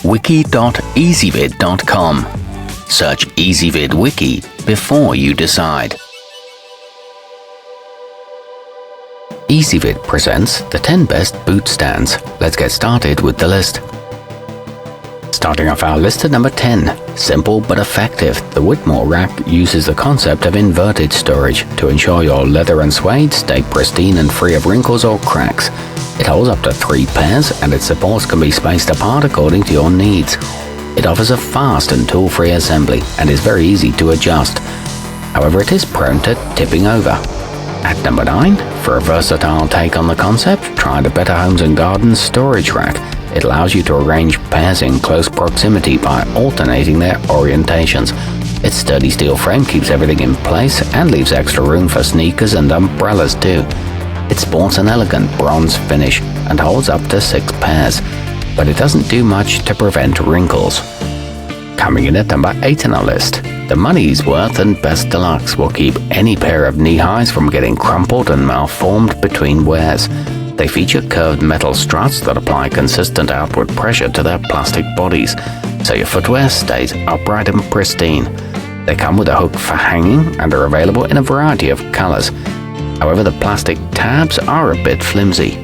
wiki.ezvid.com. Search Ezvid Wiki before you decide. Ezvid presents the 10 best boot stands. Let's get started with the list. Starting off our list at number 10. Simple but effective, the Whitmore rack uses the concept of inverted storage to ensure your leather and suede stay pristine and free of wrinkles or cracks. It holds up to 3 pairs and its supports can be spaced apart according to your needs. It offers a fast and tool-free assembly and is very easy to adjust. However, it is prone to tipping over. At number 9, for a versatile take on the concept, try the Better Homes & Gardens storage rack. It allows you to arrange pairs in close proximity by alternating their orientations. Its sturdy steel frame keeps everything in place and leaves extra room for sneakers and umbrellas too. It sports an elegant bronze finish and holds up to 6 pairs, but it doesn't do much to prevent wrinkles. Coming in at number 8 on our list, the Moneysworth and Best Deluxe will keep any pair of knee-highs from getting crumpled and malformed between wears. They feature curved metal struts that apply consistent outward pressure to their plastic bodies, so your footwear stays upright and pristine. They come with a hook for hanging and are available in a variety of colors. However, the plastic tabs are a bit flimsy.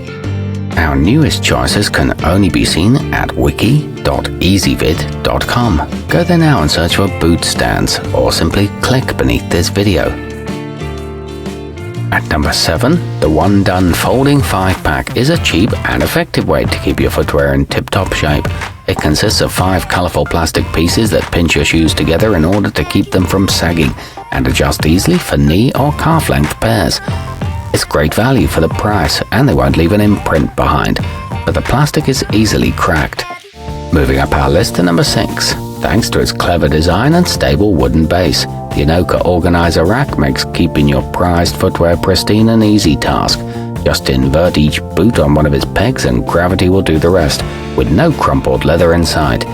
Our newest choices can only be seen at wiki.ezvid.com. Go there now and search for boot stands, or simply click beneath this video. At number 7, the onedone folding 5-pack is a cheap and effective way to keep your footwear in tip-top shape. It consists of 5 colorful plastic pieces that pinch your shoes together in order to keep them from sagging and adjust easily for knee or calf-length pairs. It's great value for the price and they won't leave an imprint behind, but the plastic is easily cracked. Moving up our list to number 6. Thanks to its clever design and stable wooden base, the innoka organizer rack makes keeping your prized footwear pristine an easy task. Just invert each boot on one of its pegs and gravity will do the rest, with no crumpled leather inside.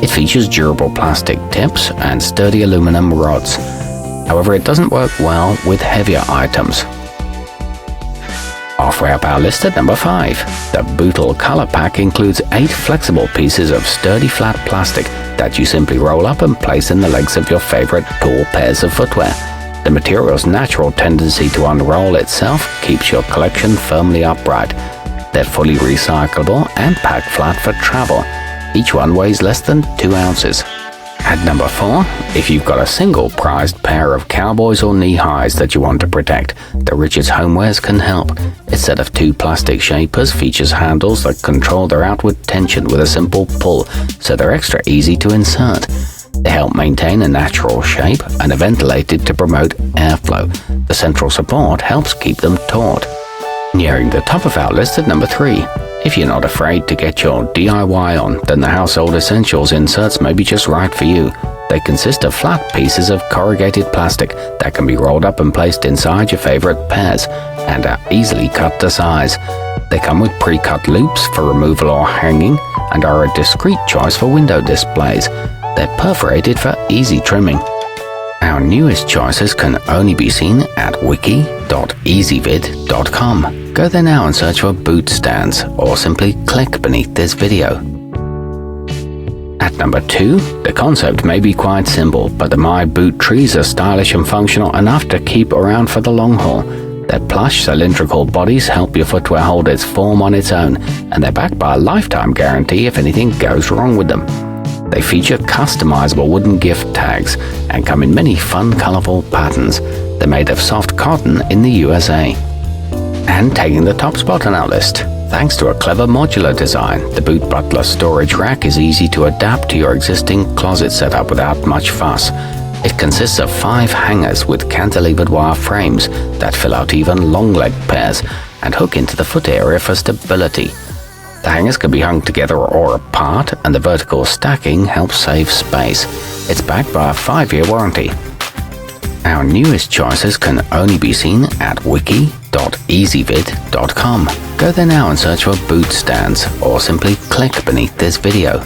It features durable plastic tips and sturdy aluminum rods. However, it doesn't work well with heavier items. Halfway up our list at number 5. The Bootle Color Pack includes 8 flexible pieces of sturdy flat plastic that you simply roll up and place in the legs of your favorite tall pairs of footwear. The material's natural tendency to unroll itself keeps your collection firmly upright. They're fully recyclable and packed flat for travel. Each one weighs less than 2 ounces. At number 4, if you've got a single prized pair of cowboys or knee-highs that you want to protect, the Richards Homewares can help. Its set of 2 plastic shapers features handles that control their outward tension with a simple pull, so they're extra easy to insert. They help maintain a natural shape and are ventilated to promote airflow. The central support helps keep them taut. Nearing the top of our list at number 3. If you're not afraid to get your DIY on, then the Household Essentials inserts may be just right for you. They consist of flat pieces of corrugated plastic that can be rolled up and placed inside your favorite pairs and are easily cut to size. They come with pre-cut loops for removal or hanging and are a discreet choice for window displays. They're perforated for easy trimming. Our newest choices can only be seen at wiki.ezvid.com. Go there now and search for boot stands, or simply click beneath this video. At number 2, the concept may be quite simple, but the My Boot trees are stylish and functional enough to keep around for the long haul. Their plush, cylindrical bodies help your footwear hold its form on its own, and they're backed by a lifetime guarantee if anything goes wrong with them. They feature customizable wooden gift tags and come in many fun, colorful patterns. They're made of soft cotton in the USA. And taking the top spot on our list, thanks to a clever modular design, the Boot Butler storage rack is easy to adapt to your existing closet setup without much fuss. It consists of 5 hangers with cantilevered wire frames that fill out even long-leg pairs and hook into the foot area for stability. The hangers can be hung together or apart, and the vertical stacking helps save space. It's backed by a 5-year warranty. Our newest choices can only be seen at wiki.ezvid.com. Go there now and search for boot stands, or simply click beneath this video.